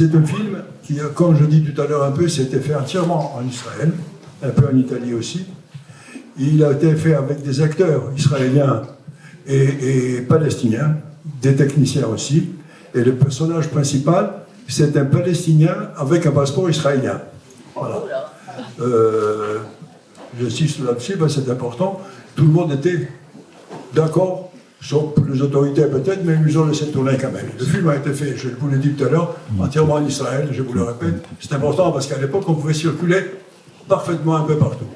C'est un film qui, comme je dis tout à l'heure un peu, s'était fait entièrement en Israël, un peu en Italie aussi. Il a été fait avec des acteurs israéliens et palestiniens, des techniciens aussi. Et le personnage principal, c'est un Palestinien avec un passeport israélien. Voilà. J'insiste là-dessus, ben c'est important. Tout le monde était d'accord, sauf les autorités peut-être, mais ils ont laissé tourner quand même. Le film a été fait, je vous l'ai dit tout à l'heure, entièrement en Israël, je vous le répète. C'est important parce qu'à l'époque, on pouvait circuler parfaitement un peu partout,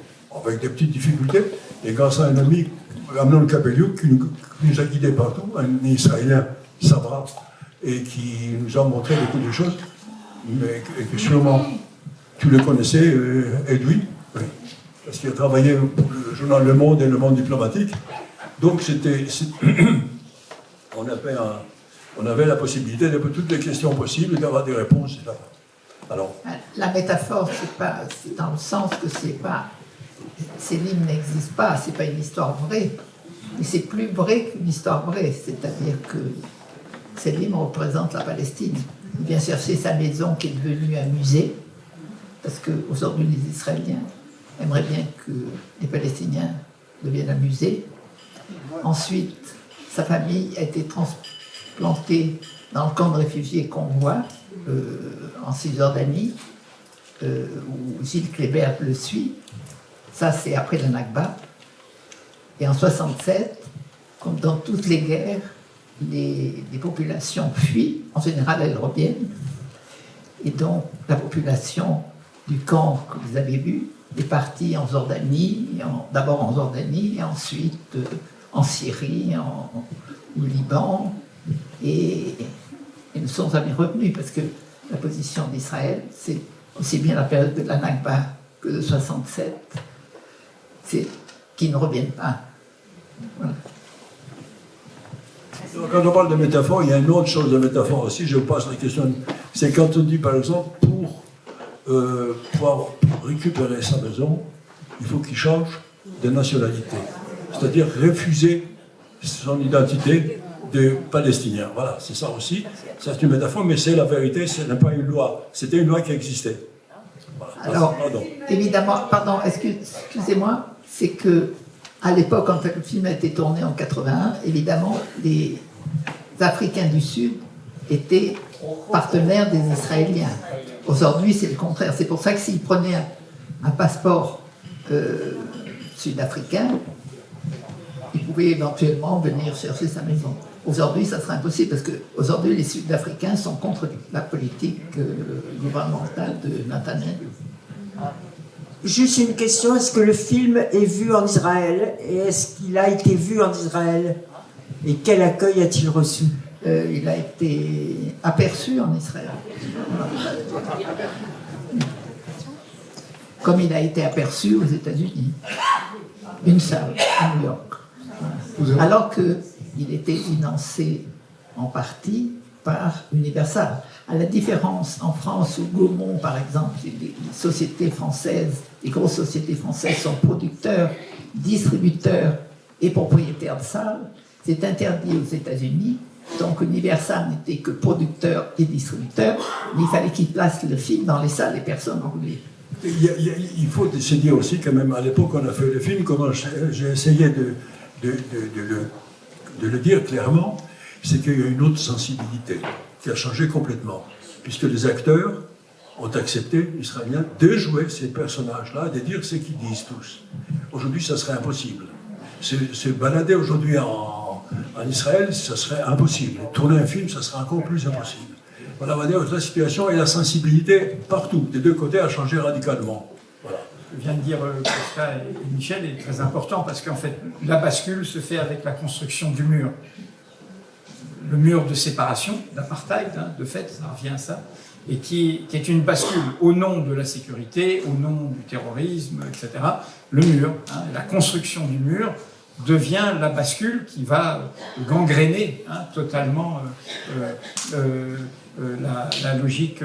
avec des petites difficultés. Et grâce à un ami, Amnon Kabeliouk, qui nous a guidés partout, un Israélien, Sabra, et qui nous a montré beaucoup de choses, mais que sûrement tu le connaissais, Edoui, oui, parce qu'il a travaillé pour le journal Le Monde et Le Monde diplomatique. Donc on avait la possibilité de poser toutes les questions possibles et d'avoir des réponses. Alors, la métaphore, c'est dans le sens que Céline n'existe pas, c'est pas une histoire vraie, mais c'est plus vrai qu'une histoire vraie, c'est-à-dire que Céline représente la Palestine. Il vient chercher sa maison qui est devenue un musée, parce qu'aujourd'hui les Israéliens aimeraient bien que les Palestiniens deviennent un musée. Ensuite, sa famille a été transplantée dans le camp de réfugiés qu'on voit en Cisjordanie, où Gilles Kléber le suit. Ça, c'est après la Nakba. Et en 67, comme dans toutes les guerres, les populations fuient. En général, elles reviennent. Et donc, la population du camp que vous avez vu est partie en Jordanie, d'abord en Jordanie, et ensuite en Syrie, au Liban, et ils ne sont jamais revenus parce que la position d'Israël, c'est aussi bien la période de la Nakba que de 67, c'est qu'ils ne reviennent pas. Voilà. Quand on parle de métaphore, il y a une autre chose de métaphore aussi, je vous passe la question, c'est quand on dit par exemple, pour pouvoir récupérer sa maison, il faut qu'il change de nationalité, c'est-à-dire refuser son identité de Palestinien. Voilà, c'est ça aussi, c'est une métaphore, mais c'est la vérité, ce n'est pas une loi, c'était une loi qui existait. Voilà. Alors, évidemment, pardon, excusez-moi, c'est que à l'époque, quand le film a été tourné en 81, évidemment, les Africains du Sud étaient partenaires des Israéliens. Aujourd'hui, c'est le contraire. C'est pour ça que s'ils prenaient un passeport sud-africain, ils pouvaient éventuellement venir chercher sa maison. Aujourd'hui, ça serait impossible parce qu'aujourd'hui, les Sud-Africains sont contre la politique gouvernementale de Netanyahou. Juste une question, est-ce que le film est vu en Israël? Et est-ce qu'il a été vu en Israël? Et quel accueil a-t-il reçu? Il a été aperçu en Israël. Comme il a été aperçu aux États-Unis. Une salle, à New York. Alors qu'il était financé en partie par Universal. À la différence en France où Gaumont, par exemple, les sociétés françaises, les grosses sociétés françaises sont producteurs, distributeurs et propriétaires de salles, c'est interdit aux États-Unis. Donc Universal n'était que producteur et distributeur, mais il fallait qu'il place le film dans les salles et personne n'en voulait. Il faut se dire aussi quand même, à l'époque on a fait le film, comment j'ai essayé de le dire clairement, c'est qu'il y a une autre sensibilité qui a changé complètement, puisque les acteurs ont accepté, les Israéliens, de jouer ces personnages-là, de dire ce qu'ils disent tous. Aujourd'hui, ça serait impossible. Se balader aujourd'hui en Israël, ça serait impossible. Tourner un film, ça serait encore plus impossible. Voilà, on va dire que la situation et la sensibilité partout, des deux côtés, a changé radicalement. Voilà. Ce que vient de dire Costa et Michel est très important parce qu'en fait, la bascule se fait avec la construction du mur. Le mur de séparation, d'apartheid, hein, de fait, ça revient à ça, et qui est une bascule au nom de la sécurité, au nom du terrorisme, etc. Le mur, hein, la construction du mur devient la bascule qui va gangréner hein, totalement la logique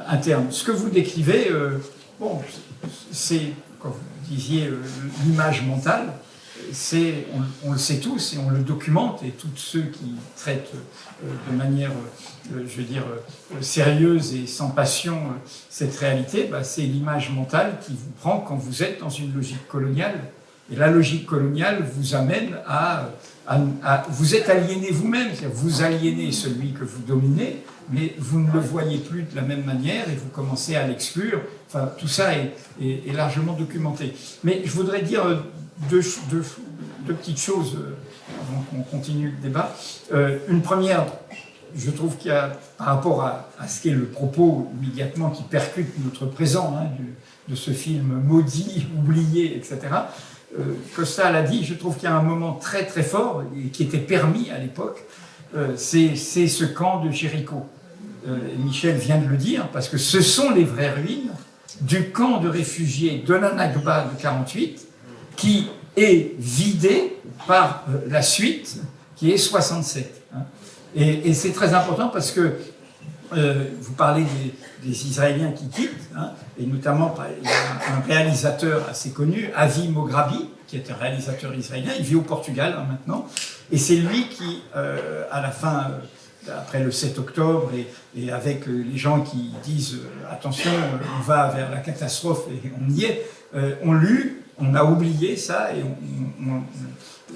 interne. Ce que vous décrivez, bon, c'est, comme vous disiez, l'image mentale. on le sait tous et on le documente, et tous ceux qui traitent de manière, je veux dire, sérieuse et sans passion cette réalité, c'est l'image mentale qui vous prend quand vous êtes dans une logique coloniale. Et la logique coloniale vous amène à vous êtes aliéné vous-même, c'est-à-dire vous aliénez celui que vous dominez, mais vous ne le voyez plus de la même manière et vous commencez à l'exclure. Enfin, tout ça est largement documenté. Mais je voudrais dire deux petites choses avant qu'on continue le débat. Une première, je trouve qu'il y a, par rapport à ce qu'est le propos immédiatement qui percute notre présent, de ce film maudit, oublié, etc., Costa l'a dit, je trouve qu'il y a un moment très très fort, et qui était permis à l'époque, c'est ce camp de Jéricho. Michel vient de le dire, parce que ce sont les vraies ruines du camp de réfugiés de la Nakba de 48, qui est vidé par la suite, qui est 67. Et c'est très important parce que vous parlez des Israéliens qui quittent, et notamment il y a un réalisateur assez connu, Avi Mograbi, qui est un réalisateur israélien, il vit au Portugal maintenant, et c'est lui qui, à la fin, après le 7 octobre, et avec les gens qui disent attention, on va vers la catastrophe, et on y est, on lu, on a oublié ça, et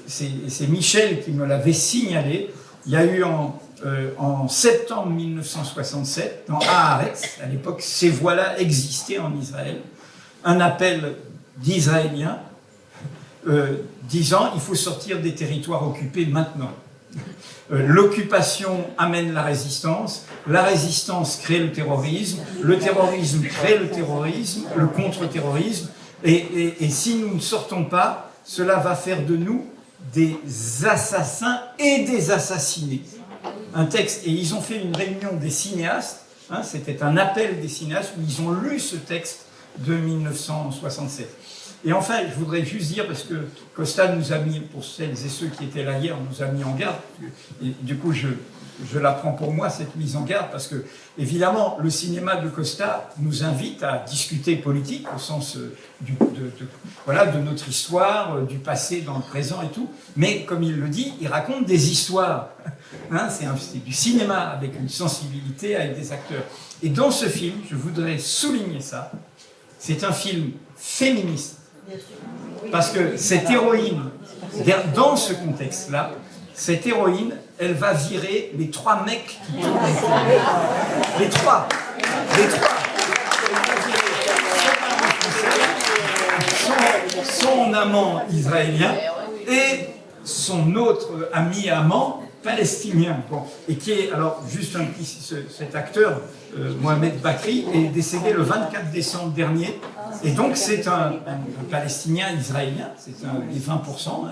c'est Michel qui me l'avait signalé. Il y a eu en septembre 1967, dans Haaretz, à l'époque, ces voix-là existaient en Israël, un appel d'Israéliens disant il faut sortir des territoires occupés maintenant. L'occupation amène la résistance crée le terrorisme crée le terrorisme, le contre-terrorisme, et si nous ne sortons pas, cela va faire de nous des assassins et des assassinés. Un texte, et ils ont fait une réunion des cinéastes, c'était un appel des cinéastes où ils ont lu ce texte de 1967. Et enfin, je voudrais juste dire, parce que Costa nous a mis, pour celles et ceux qui étaient là hier, nous a mis en garde, et du coup je la prends pour moi, cette mise en garde, parce que, évidemment, le cinéma de Costa nous invite à discuter politique, au sens de notre histoire, du passé dans le présent et tout, mais, comme il le dit, il raconte des histoires. C'est du cinéma avec une sensibilité, avec des acteurs. Et dans ce film, je voudrais souligner ça, c'est un film féministe. Parce que cette héroïne, dans ce contexte-là, cette héroïne, elle va virer les 3 mecs qui tournent. Les trois. Son amant israélien et son autre ami amant palestinien. Bon, et qui est, alors, juste un petit, cet acteur, Mohamed Bakri, est décédé le 24 décembre dernier. Et donc, c'est un Palestinien israélien, c'est les 20%,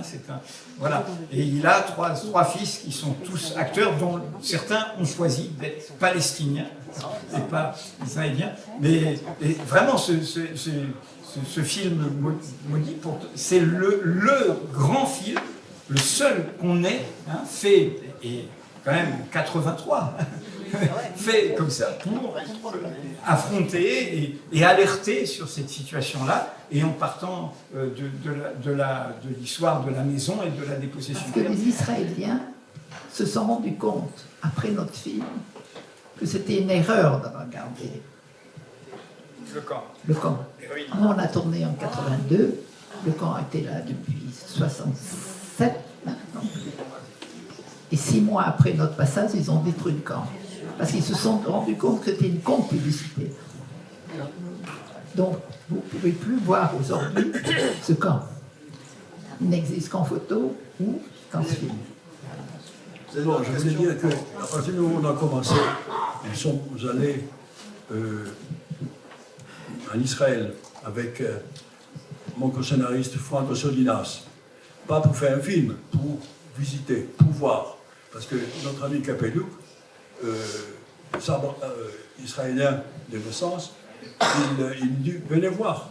voilà. Et il a trois fils qui sont tous acteurs, dont certains ont choisi d'être palestiniens et pas israéliens. Mais vraiment, ce film maudit, c'est le grand film, le seul qu'on ait fait, et quand même 83, fait comme ça pour affronter et alerter sur cette situation-là, et en partant de l'histoire de la maison et de la dépossession. Parce que les Israéliens se sont rendus compte, après notre film, que c'était une erreur d'avoir gardé le camp. Nous, on a tourné en 82, le camp a été là depuis 67 maintenant. Et 6 mois après notre passage, ils ont détruit le camp. Parce qu'ils se sont rendus compte que c'était une contre-publicité. Donc, vous ne pouvez plus voir aujourd'hui ce camp. Il n'existe qu'en photo ou qu'en film. Bon, je voulais dire qu'à partir du moment où on a commencé, nous sommes allés en Israël avec mon co-scénariste Franco Solinas. Pas pour faire un film, pour visiter, pour voir. Parce que notre ami Capellouk, israélien de naissance, il nous dit venez voir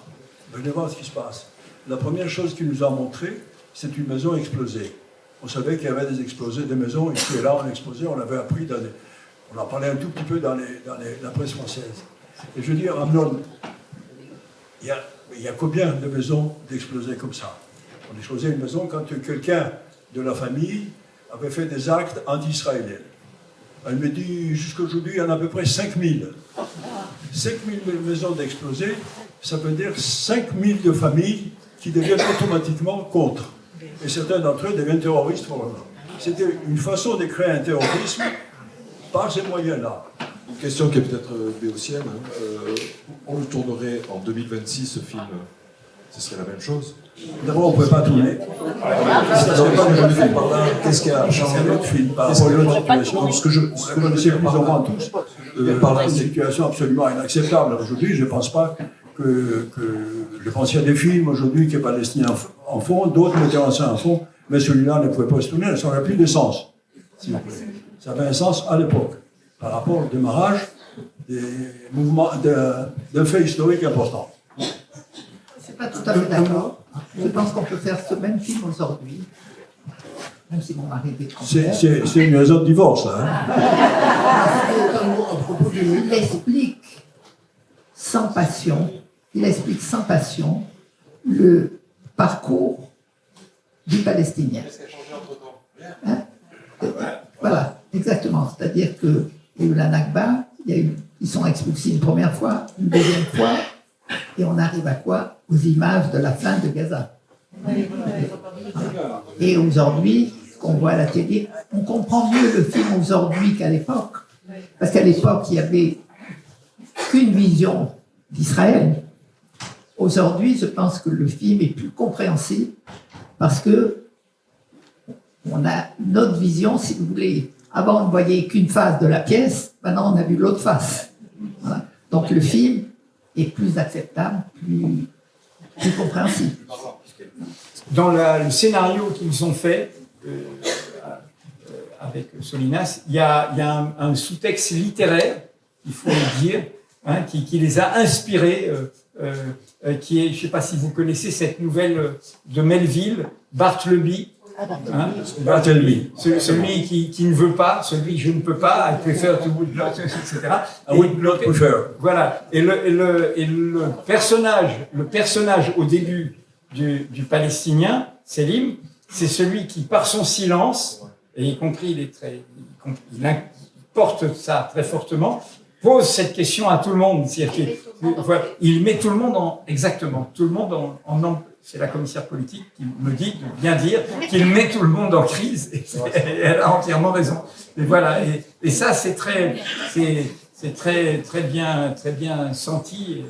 ce qui se passe. La première chose qu'il nous a montré, c'est une maison explosée. On savait qu'il y avait des explosés, des maisons ici et là, on explosait, on l'avait appris, on en parlait un tout petit peu dans la presse française. Et je veux dire, Amnon, il y a combien de maisons d'explosés comme ça? On explosait une maison quand quelqu'un de la famille avait fait des actes anti-israéliens. Elle me dit, jusqu'à aujourd'hui, il y en a à peu près 5000. 5000 maisons d'exploser, ça veut dire 5000 de familles qui deviennent automatiquement contre. Et certains d'entre eux deviennent terroristes pour le moment. C'était une façon de créer un terrorisme par ces moyens-là. Une question qui est peut-être béotienne. On le tournerait en 2026, ce film. Ce serait la même chose. D'abord, on ne pouvait pas tourner. Qu'est-ce qui a changé Notre film par rapport à l'autre situation. Ce que je connaissais plus ou moins tous. Par une situation absolument inacceptable. Aujourd'hui, je ne pense pas que je pense qu'il y a des films aujourd'hui qui sont palestiniens en fond, d'autres mettaient en scène en fond, mais celui-là ne pouvait pas se tourner, ça n'aurait plus de sens, s'il vous plaît. Ça avait un sens à l'époque, par rapport au démarrage des mouvements, d'un fait historique important. Je ne suis pas tout à fait d'accord. Je pense qu'on peut faire ce même film aujourd'hui, même si mon mari est contre. C'est une raison de divorce, là. Il explique sans passion, le parcours du Palestinien. Hein? Voilà, exactement. C'est-à-dire qu'il y a eu la Nakba, ils sont expulsés une première fois, une deuxième fois, et on arrive à quoi? Aux images de la fin de Gaza. Et aujourd'hui, ce qu'on voit à la télé, on comprend mieux le film aujourd'hui qu'à l'époque. Parce qu'à l'époque, il n'y avait qu'une vision d'Israël. Aujourd'hui, je pense que le film est plus compréhensible parce que on a une autre vision, si vous voulez. Avant, on ne voyait qu'une face de la pièce, maintenant on a vu l'autre face. Voilà. Donc le film est plus acceptable, plus compréhensible. Dans le scénario qu'ils ont fait avec Solinas, il y a un sous-texte littéraire, il faut le dire, hein, qui les a inspirés, qui est, je ne sais pas si vous connaissez cette nouvelle de Melville, Bartleby. Hein, Bartleby. Celui qui ne veut pas, celui je ne peux pas, I prefer to would not, etc. I would not prefer. Voilà. Et le personnage au début du Palestinien, Selim, c'est celui qui, par son silence, et y compris il porte ça très fortement, pose cette question à tout le monde. Il met tout le monde c'est la commissaire politique qui me dit de bien dire qu'il met tout le monde en crise, et elle a entièrement raison. Et voilà, et ça c'est très bien senti.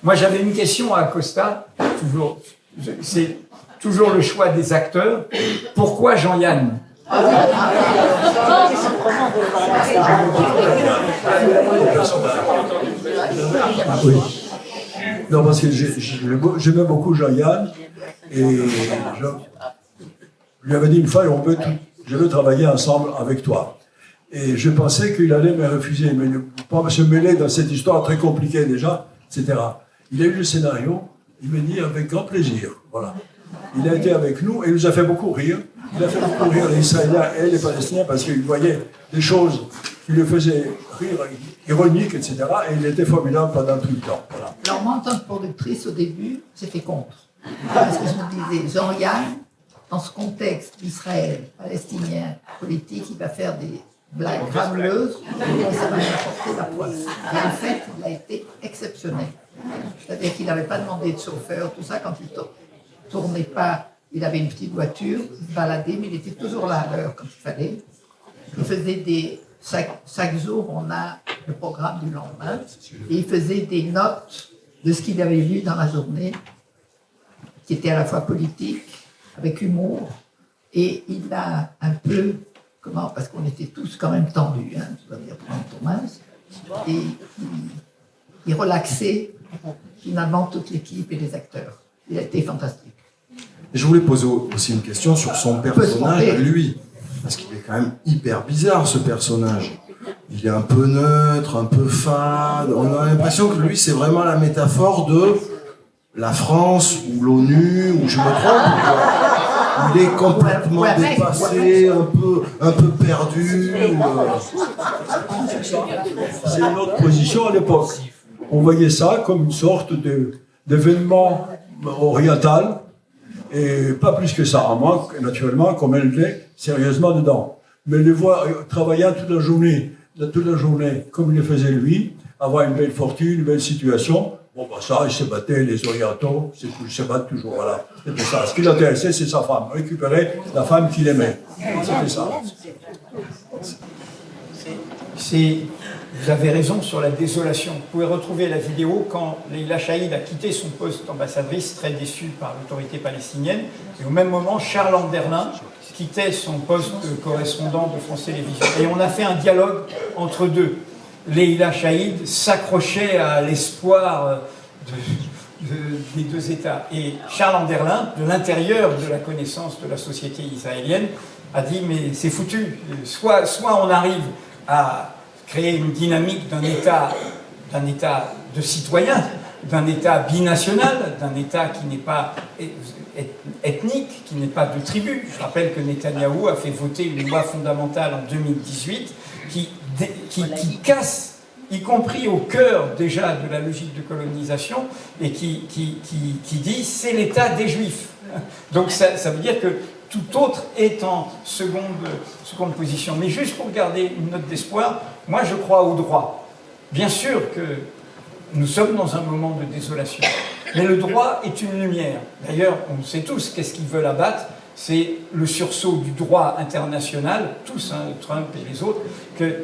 Moi j'avais une question à Costa, c'est toujours le choix des acteurs. Pourquoi Jean-Yann? Oui. Non, parce que j'aimais beaucoup Jean-Yann et je lui avais dit une fois, je veux travailler ensemble avec toi. Et je pensais qu'il allait me refuser, mais ne pas se mêler dans cette histoire très compliquée déjà, etc. Il a eu le scénario, il m'a dit avec grand plaisir. Voilà. Il a été avec nous et il nous a fait beaucoup rire. Il a fait beaucoup rire les Israéliens et les Palestiniens parce qu'il voyait des choses qui le faisaient rire, ironiques, etc. Et il était formidable pendant tout le temps. Voilà. Alors moi, en tant que productrice, au début, j'étais contre. Parce que je me disais, Jean-Yann, dans ce contexte d'Israël, palestinien, politique, il va faire des blagues graveleuses et ça va lui apporter la poisse. Et en fait, il a été exceptionnel. C'est-à-dire qu'il n'avait pas demandé de chauffeur, tout ça, quand il ne tournait pas, il avait une petite voiture, il se baladait, mais il était toujours là à l'heure quand il fallait. Il faisait chaque jour, on a le programme du lendemain, et il faisait des notes de ce qu'il avait lu dans la journée, qui était à la fois politique, avec humour, et il a un peu, parce qu'on était tous quand même tendus, hein, je dois dire, pendant le tournage, et il relaxait finalement toute l'équipe et les acteurs. Il a été fantastique. Et je voulais poser aussi une question sur son personnage à lui. Parce qu'il est quand même hyper bizarre, ce personnage. Il est un peu neutre, un peu fade. On a l'impression que lui, c'est vraiment la métaphore de la France ou l'ONU, ou je me trompe. Il est complètement dépassé, un peu perdu. C'est une autre position à l'époque. On voyait ça comme une sorte d'événement oriental et pas plus que ça, à moins, naturellement, qu'on mette sérieusement dedans. Mais les voir travaillant toute la journée, comme il le faisait lui, avoir une belle fortune, une belle situation, bon, bah ça, il se battait, les orientaux, ils se battent toujours, voilà. C'était ça. Ce qui l'intéressait, c'est sa femme, récupérer la femme qu'il aimait. C'était ça. Vous avez raison sur la désolation. Vous pouvez retrouver la vidéo quand Leïla Chaïd a quitté son poste d'ambassadrice, très déçue par l'autorité palestinienne, et au même moment, Charles Anderlin quittait son poste de correspondant de France Télévisions. Et on a fait un dialogue entre deux. Leïla Chaïd s'accrochait à l'espoir des deux États. Et Charles Anderlin, de l'intérieur de la connaissance de la société israélienne, a dit mais c'est foutu. Soit on arrive à créer une dynamique d'un État de citoyens, d'un État binational, d'un État qui n'est pas ethnique, qui n'est pas de tribu. Je rappelle que Netanyahou a fait voter une loi fondamentale en 2018 qui casse, y compris au cœur déjà de la logique de colonisation, et qui dit c'est l'État des Juifs. Donc ça veut dire que tout autre est en seconde position. Mais juste pour garder une note d'espoir, moi je crois au droit. Bien sûr que nous sommes dans un moment de désolation, mais le droit est une lumière. D'ailleurs, on sait tous qu'est-ce qu'ils veulent abattre, c'est le sursaut du droit international, tous, hein, Trump et les autres,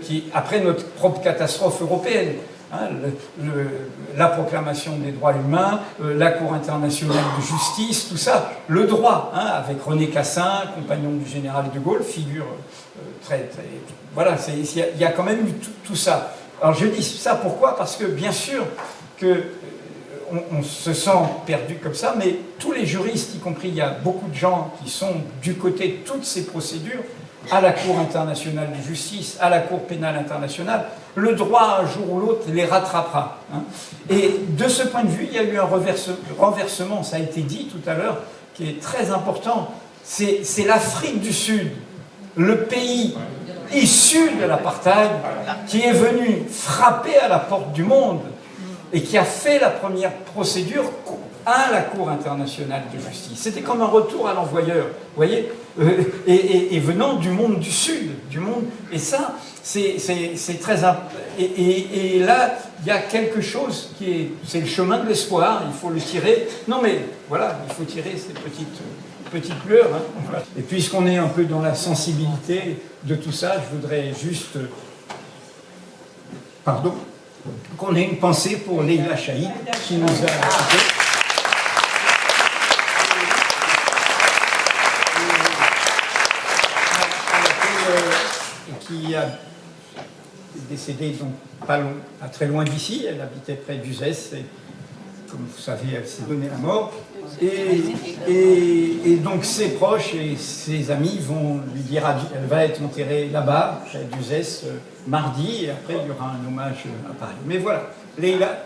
qui, après notre propre catastrophe européenne, hein, la proclamation des droits humains, la Cour internationale de justice, tout ça, le droit, hein, avec René Cassin, compagnon du général de Gaulle, figure très voilà, il y a quand même eu tout ça. Alors je dis ça pourquoi? Parce que bien sûr que on se sent perdu comme ça, mais tous les juristes, y compris il y a beaucoup de gens qui sont du côté de toutes ces procédures, à la Cour internationale de justice, à la Cour pénale internationale, le droit un jour ou l'autre les rattrapera. Hein. Et de ce point de vue, il y a eu un renversement, ça a été dit tout à l'heure, qui est très important. C'est l'Afrique du Sud, le pays issu de l'apartheid, qui est venu frapper à la porte du monde et qui a fait la première procédure à la Cour internationale de justice. C'était comme un retour à l'envoyeur, vous voyez, et venant du monde du Sud, du monde. Et ça, c'est très et là, il y a quelque chose c'est le chemin de l'espoir. Il faut le tirer. Non, mais voilà, il faut tirer ces petites lueurs. Hein. Voilà. Et puisqu'on est un peu dans la sensibilité de tout ça, je voudrais juste, qu'on ait une pensée pour Leïla Chaïd qui nous a quittés. Qui est décédée donc pas très loin d'ici. Elle habitait près d'Uzès et comme vous savez, elle s'est donnée la mort. Et donc ses proches et ses amis vont lui dire elle va être enterrée là-bas, près d'Uzès, mardi, et après il y aura un hommage à Paris. Mais voilà, Leïla.